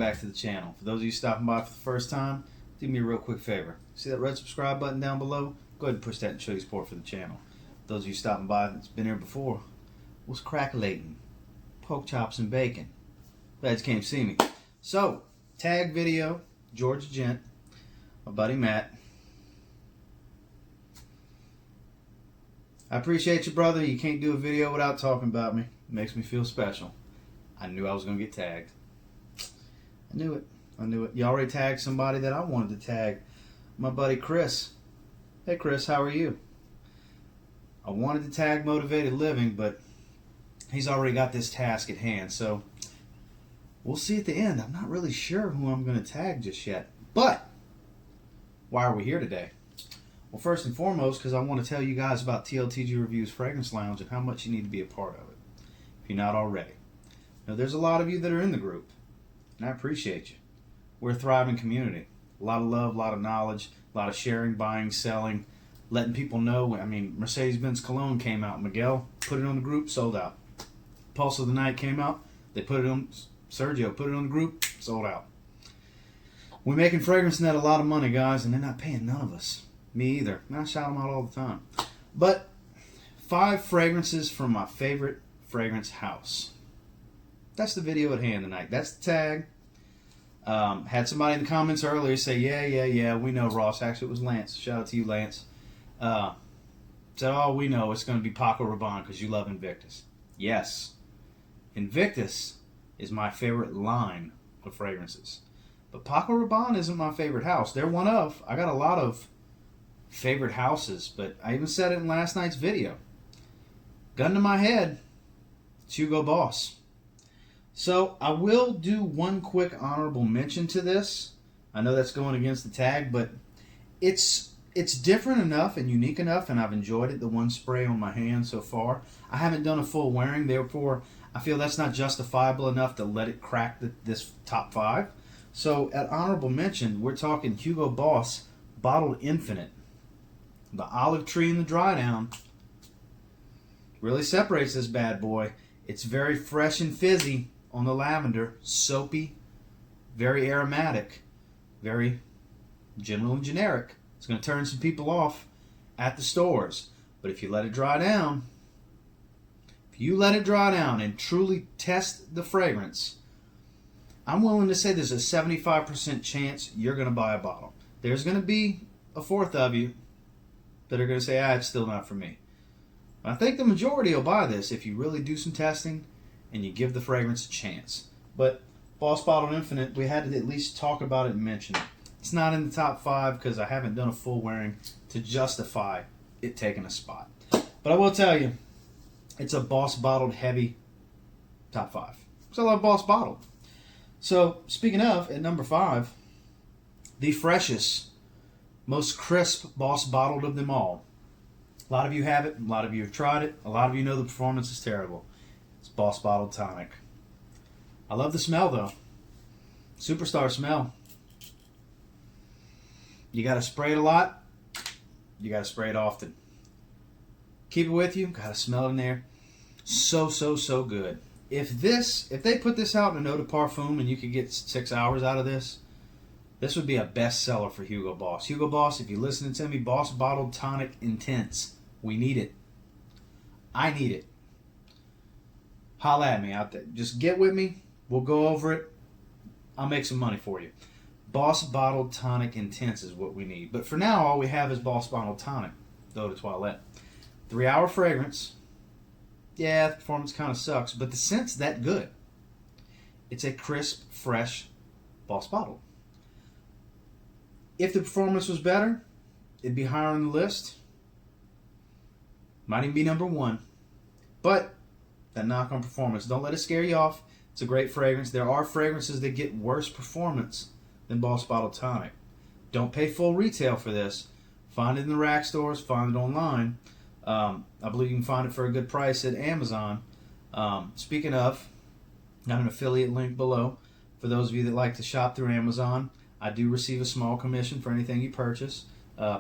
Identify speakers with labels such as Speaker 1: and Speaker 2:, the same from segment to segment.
Speaker 1: back to the channel. For those of you stopping by for the first time, do me a real quick favor. See that red subscribe button down below? Go ahead and push that and show your support for the channel. For those of you stopping by that's been here before, what's crackalating? Pork chops and bacon. Glad you came to see me. So, tag video, Georgia Gent, my buddy Matt. I appreciate you, brother. You can't do a video without talking about me. It makes me feel special. I knew I was going to get tagged. I knew it. I knew it. You already tagged somebody that I wanted to tag. My buddy Chris. Hey Chris, how are you? I wanted to tag Motivated Living, but he's already got this task at hand. So we'll see at the end. I'm not really sure who I'm going to tag just yet. But why are we here today? Well, first and foremost, because I want to tell you guys about TLTG Reviews Fragrance Lounge and how much you need to be a part of it, if you're not already. Now, there's a lot of you that are in the group, and I appreciate you. We're a thriving community. A lot of love, a lot of knowledge, a lot of sharing, buying, selling, letting people know. I mean, Mercedes-Benz Cologne came out. Miguel put it on the group, sold out. Pulse of the Night came out. They put it on, Sergio put it on the group, sold out. We're making Fragrance Net a lot of money, guys, and they're not paying none of us. Me either. I shout them out all the time. But 5 fragrances from my favorite fragrance house. That's the video at hand tonight. That's the tag. Had somebody in the comments earlier say, yeah, we know, Ross. Actually, it was Lance. Shout out to you, Lance. Said, oh, we know it's going to be Paco Rabanne because you love Invictus. Yes. Invictus is my favorite line of fragrances. But Paco Rabanne isn't my favorite house. They're one of. I got a lot of favorite houses, but I even said it in last night's video. Gun to my head, it's Hugo Boss. So I will do one quick honorable mention to this. I know that's going against the tag, but it's different enough and unique enough, and I've enjoyed it, the one spray on my hand so far. I haven't done a full wearing, therefore I feel that's not justifiable enough to let it crack this top 5. So at honorable mention, we're talking Hugo Boss Bottled Infinite. The olive tree and the dry down really separates this bad boy. It's very fresh and fizzy on the lavender, soapy, very aromatic, very general and generic. It's going to turn some people off at the stores. But if you let it dry down, and truly test the fragrance, I'm willing to say there's a 75% chance you're going to buy a bottle. There's going to be a fourth of you that are going to say, it's still not for me. I think the majority will buy this if you really do some testing and you give the fragrance a chance. But Boss Bottled Infinite, we had to at least talk about it and mention it. It's not in the top 5 because I haven't done a full wearing to justify it taking a spot. But I will tell you, it's a Boss Bottled heavy top 5. Because I love Boss Bottled. So, speaking of, at number 5, the freshest, most crisp Boss Bottled of them all. A lot of you have it. A lot of you have tried it. A lot of you know the performance is terrible. It's Boss Bottled Tonic. I love the smell, though. Superstar smell. You got to spray it a lot. You got to spray it often. Keep it with you. Got to smell it in there. So good. If they put this out in an eau de parfum and you could get 6 hours out of this, this would be a bestseller for Hugo Boss. Hugo Boss, if you're listening to me, Boss Bottled Tonic Intense. We need it. I need it. Holla at me out there. Just get with me. We'll go over it. I'll make some money for you. Boss Bottled Tonic Intense is what we need. But for now, all we have is Boss Bottled Tonic, Eau de Toilette. 3-hour fragrance. Yeah, the performance kind of sucks, but the scent's that good. It's a crisp, fresh Boss Bottled. If the performance was better, it'd be higher on the list. Might even be number 1. But that knock on performance, don't let it scare you off. It's a great fragrance. There are fragrances that get worse performance than Boss Bottled Tonic. Don't pay full retail for this. Find it in the rack stores. Find it online. I believe you can find it for a good price at Amazon. Speaking of, got an affiliate link below. For those of you that like to shop through Amazon, I do receive a small commission for anything you purchase.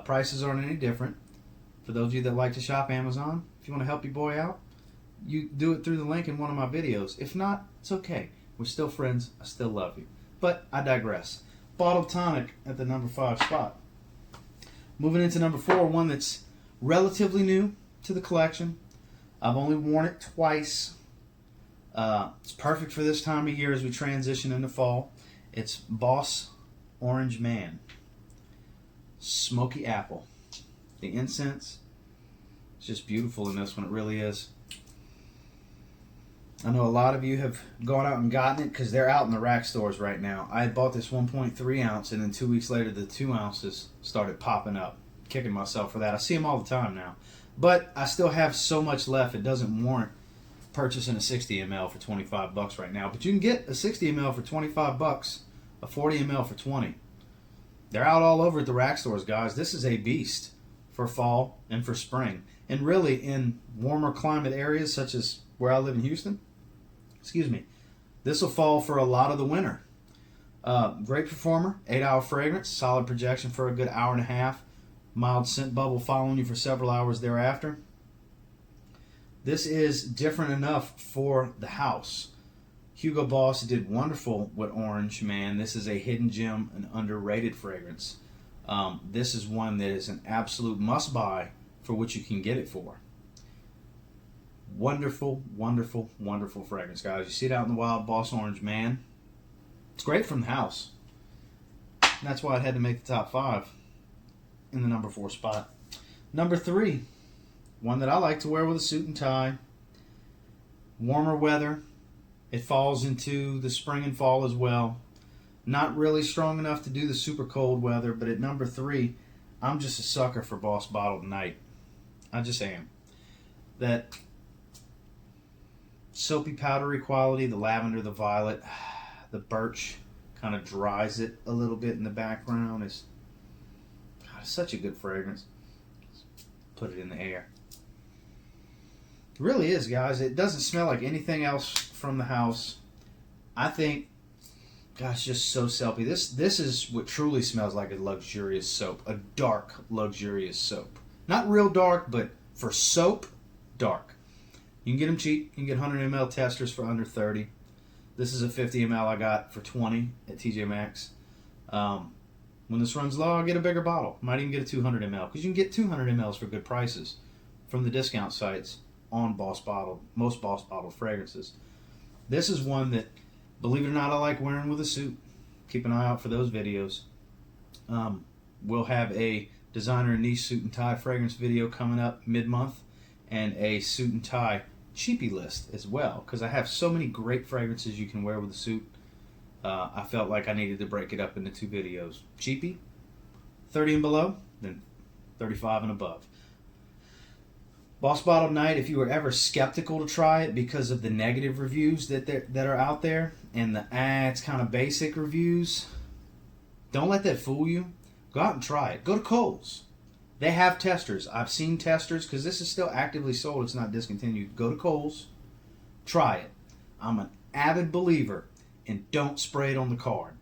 Speaker 1: Prices aren't any different. For those of you that like to shop Amazon, if you want to help your boy out, you do it through the link in one of my videos. If not, it's okay. We're still friends. I still love you. But I digress. Bottled Tonic at the number 5 spot. Moving into number 4, one that's relatively new to the collection. I've only worn it twice. It's perfect for this time of year as we transition into fall. It's Boss Orange Man. Smoky apple. The incense, it's just beautiful in this one. It really is. I know a lot of you have gone out and gotten it because they're out in the rack stores right now. I had bought this 1.3 ounce, and then 2 weeks later the 2 ounces started popping up. Kicking myself for that. I see them all the time now. But I still have so much left, it doesn't warrant purchasing a 60 ml for 25 bucks right now. But you can get a 60 ml for 25 bucks, a 40 ml for 20. They're out all over at the rack stores, guys. This is a beast for fall and for spring. And really in warmer climate areas such as where I live in Houston, this will fall for a lot of the winter. Great performer, 8-hour fragrance, solid projection for a good hour and a half, mild scent bubble following you for several hours thereafter. This is different enough for the house. Hugo Boss did wonderful with Orange Man. This is a hidden gem, an underrated fragrance. This is one that is an absolute must-buy for what you can get it for. Wonderful, wonderful, wonderful fragrance, guys. You see it out in the wild, Boss Orange Man. It's great from the house. And that's why it had to make the top 5 in the number 4 spot. Number 3, one that I like to wear with a suit and tie. Warmer weather. It falls into the spring and fall as well. Not really strong enough to do the super cold weather, but at number 3, I'm just a sucker for Boss Bottled Night. I just am. That soapy powdery quality, the lavender, the violet, the birch kind of dries it a little bit in the background. It's such a good fragrance. Put it in the air. It really is, guys. It doesn't smell like anything else from the house. I think, gosh, just so soapy. This is what truly smells like a luxurious soap. A dark, luxurious soap. Not real dark, but for soap, dark. You can get them cheap. You can get 100 ml testers for under 30. This is a 50 ml I got for 20 at TJ Maxx. When this runs low, I'll get a bigger bottle. Might even get a 200 ml because you can get 200 mls for good prices from the discount sites on most Boss Bottled fragrances. This is one that, believe it or not, I like wearing with a suit. Keep an eye out for those videos. We'll have a designer and niche suit and tie fragrance video coming up mid-month, and a suit and tie cheapie list as well, because I have so many great fragrances you can wear with a suit. I felt like I needed to break it up into 2 videos. Cheapie, 30 and below, then 35 and above. Boss Bottled Night, if you were ever skeptical to try it because of the negative reviews that are out there, and the it's kind of basic reviews, don't let that fool you. Go out and try it. Go to Kohl's. They have testers. I've seen testers because this is still actively sold. It's not discontinued. Go to Kohl's. Try it. I'm an avid believer in don't spray it on the card.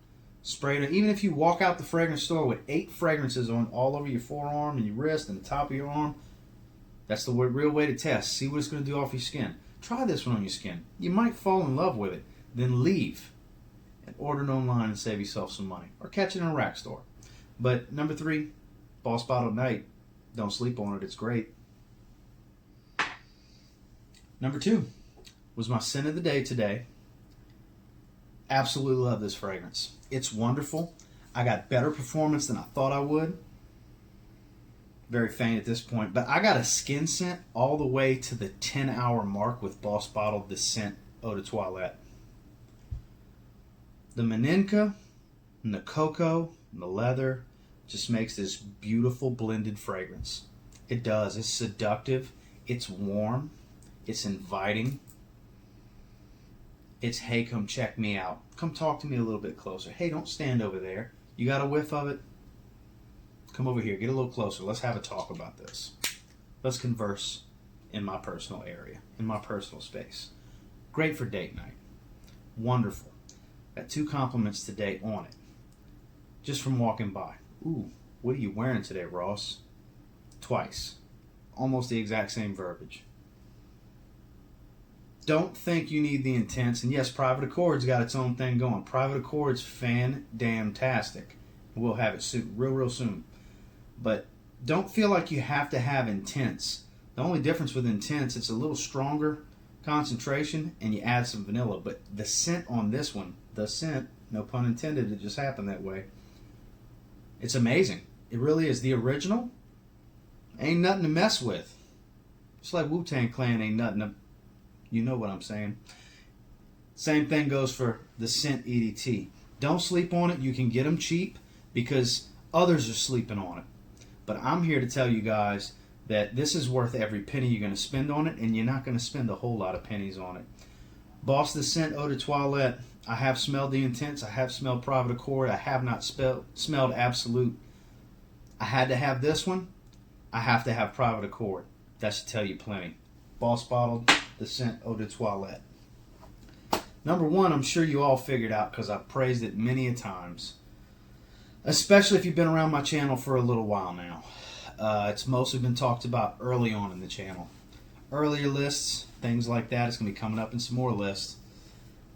Speaker 1: Spray it. Even if you walk out the fragrance store with 8 fragrances on all over your forearm and your wrist and the top of your arm, that's the real way to test. See what it's going to do off your skin. Try this one on your skin. You might fall in love with it. Then leave and order it online and save yourself some money. Or catch it in a rack store. But number 3, Boss Bottled Night. Don't sleep on it. It's great. Number 2 was my scent of the day today. Absolutely love this fragrance. It's wonderful. I got better performance than I thought I would. Very faint at this point. But I got a skin scent all the way to the 10-hour mark with Boss Bottled the scent Eau de Toilette. The Maninka and the cocoa and the leather just makes this beautiful blended fragrance. It does. It's seductive. It's warm. It's inviting. It's, hey, come check me out. Come talk to me a little bit closer. Hey, don't stand over there. You got a whiff of it? Come over here. Get a little closer. Let's have a talk about this. Let's converse in my personal area, in my personal space. Great for date night. Wonderful. Got 2 compliments today on it. Just from walking by. Ooh, what are you wearing today, Ross? Twice. Almost the exact same verbiage. Don't think you need the intense. And yes, Private Accord's got its own thing going. Private Accord's fan-damn-tastic. We'll have it soon, real soon. But don't feel like you have to have intense. The only difference with intense, it's a little stronger concentration, and you add some vanilla. But the scent on this one, the scent, no pun intended, it just happened that way. It's amazing. It really is. The original ain't nothing to mess with. Just like Wu-Tang Clan ain't nothing to... You know what I'm saying. Same thing goes for the scent EDT. Don't sleep on it. You can get them cheap because others are sleeping on it. But I'm here to tell you guys that this is worth every penny you're going to spend on it, and you're not going to spend a whole lot of pennies on it. Boss the Scent Eau de Toilette. I have smelled the Intense. I have smelled Private Accord. I have not smelled Absolute. I had to have this one. I have to have Private Accord. That should tell you plenty. Boss bottled the Scent Eau de Toilette. Number one, I'm sure you all figured out because I've praised it many a times. Especially if you've been around my channel for a little while now. It's mostly been talked about early on in the channel. Earlier lists, things like that. It's going to be coming up in some more lists.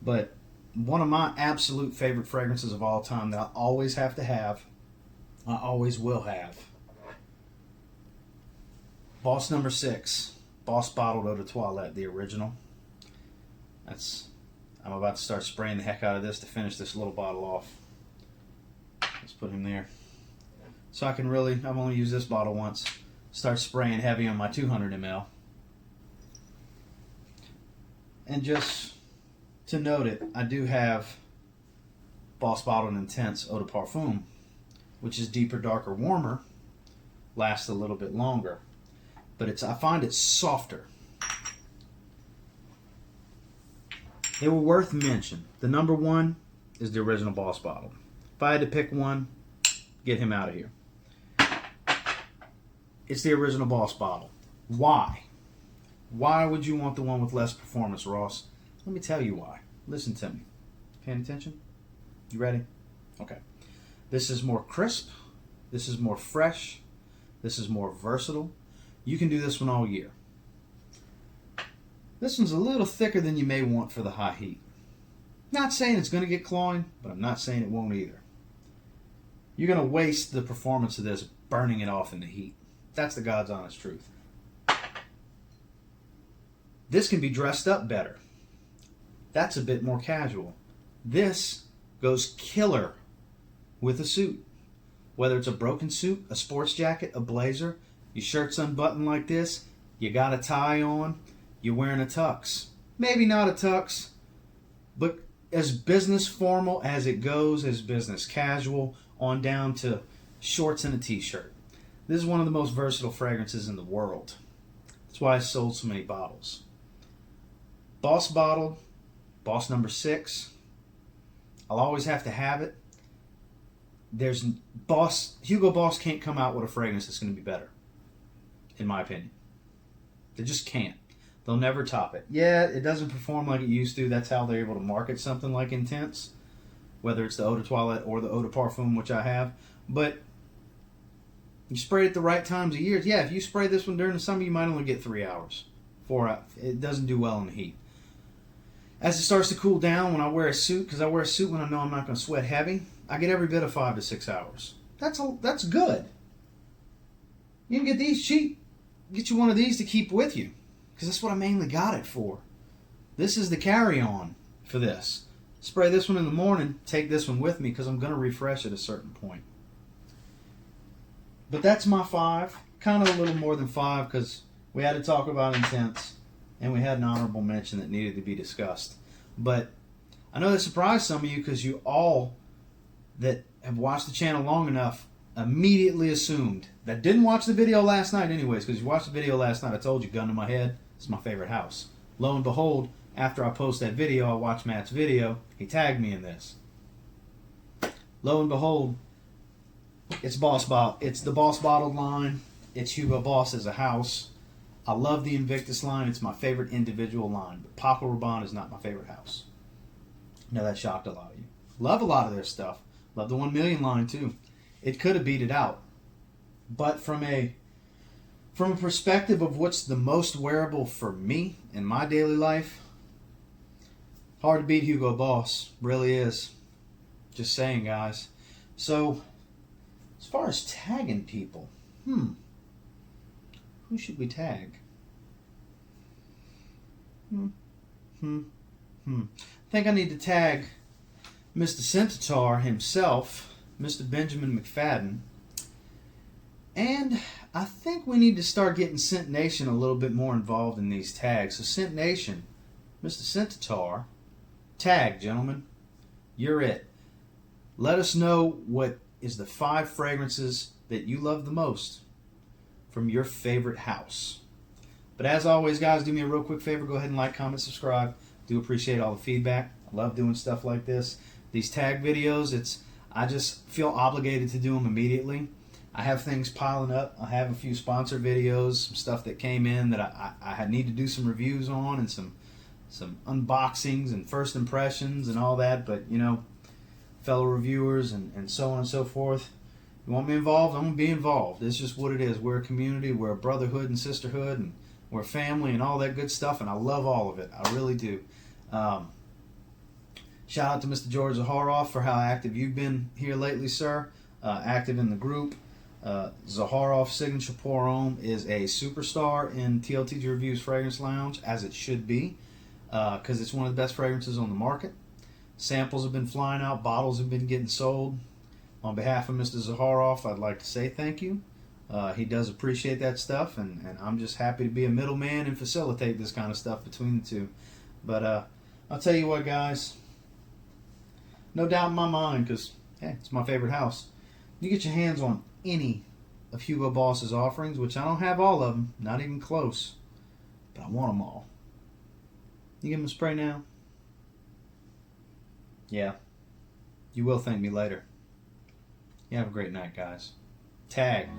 Speaker 1: But one of my absolute favorite fragrances of all time that I always have to have, I always will have. Boss number 6. Boss Bottled Eau de Toilette, the original. I'm about to start spraying the heck out of this to finish this little bottle off. Let's put him there. So I can really, I've only used this bottle once, start spraying heavy on my 200 ml. And just to note it, I do have Boss Bottled Intense Eau de Perfume, which is deeper, darker, warmer, lasts a little bit longer. But I find it softer. They were worth mention. The number one is the original Boss Bottle. If I had to pick one, get him out of here. It's the original Boss Bottle. Why? Why would you want the one with less performance, Ross? Let me tell you why. Listen to me. Paying attention? You ready? Okay. This is more crisp. This is more fresh. This is more versatile. You can do this one all year. This one's a little thicker than you may want for the high heat. Not saying it's going to get cloying, but I'm not saying it won't either. You're going to waste the performance of this burning it off in the heat. That's the God's honest truth. This can be dressed up better. That's a bit more casual. This goes killer with a suit. Whether it's a broken suit, a sports jacket, a blazer, your shirt's unbuttoned like this, you got a tie on, you're wearing a tux. Maybe not a tux, but as business formal as it goes, as business casual, on down to shorts and a t-shirt. This is one of the most versatile fragrances in the world. That's why I sold so many bottles. Boss Bottled, Boss number 6. I'll always have to have it. Hugo Boss can't come out with a fragrance that's going to be better, in my opinion. They just can't. They'll never top it. Yeah, it doesn't perform like it used to. That's how they're able to market something like Intense, whether it's the Eau de Toilette or the Eau de Parfum, which I have. But you spray it at the right times of years. Yeah, if you spray this one during the summer, you might only get 3 hours, 4 hours. It doesn't do well in the heat. As it starts to cool down, when I wear a suit, because I wear a suit when I know I'm not going to sweat heavy, I get every bit of 5 to 6 hours. That's good. You can get these cheap. Get you one of these to keep with you, because that's what I mainly got it for. This is the carry-on for this. Spray this one in the morning, take this one with me, because I'm going to refresh at a certain point. But that's my 5. Kind of a little more than 5, because we had to talk about Intense, and we had an honorable mention that needed to be discussed. But I know that surprised some of you, because you all that have watched the channel long enough immediately assumed that didn't watch the video last night anyways, because you watched the video last night, I told you, gun to my head, it's my favorite house. Lo and behold, after I post that video, I watched Matt's video, he tagged me in this. Lo and behold, it's the Boss Bottled line, it's Hugo Boss as a house. I love the Invictus line, it's my favorite individual line, but Paco Rabanne is not my favorite house. I know that shocked a lot of you. Love a lot of their stuff. Love the 1 Million line too. It could have beat it out. But from a perspective of what's the most wearable for me in my daily life, Hard to beat Hugo Boss. Really is. Just saying, guys. So, as far as tagging people, who should we tag? I think I need to tag Mr. Scentitar himself, Mr. Benjamin McFadden. And I think we need to start getting Scent Nation a little bit more involved in these tags. So Scent Nation, Mr. Scentitar, tag, gentlemen. You're it. Let us know what is the 5 fragrances that you love the most from your favorite house. But as always, guys, do me a real quick favor. Go ahead and like, comment, subscribe. Do appreciate all the feedback. I love doing stuff like this. These tag videos, I just feel obligated to do them immediately. I have things piling up. I have a few sponsor videos, some stuff that came in that I need to do some reviews on, and some unboxings and first impressions and all that. But, you know, fellow reviewers and so on and so forth. You want me involved? I'm going to be involved. It's just what it is. We're a community. We're a brotherhood and sisterhood, and we're family and all that good stuff, and I love all of it. I really do. Shout out to Mr. George Zaharoff for how active you've been here lately, sir. Active in the group. Zaharoff Signature Pour Homme is a superstar in TLTG Reviews Fragrance Lounge, as it should be, because it's one of the best fragrances on the market. Samples have been flying out. Bottles have been getting sold. On behalf of Mr. Zaharoff, I'd like to say thank you. He does appreciate that stuff, and I'm just happy to be a middleman and facilitate this kind of stuff between the two. But I'll tell you what, guys, no doubt in my mind, because hey, it's my favorite house. You get your hands on any of Hugo Boss's offerings, which I don't have all of them, not even close, but I want them all. You give them a spray now? Yeah. You will thank me later. You have a great night, guys. Tag.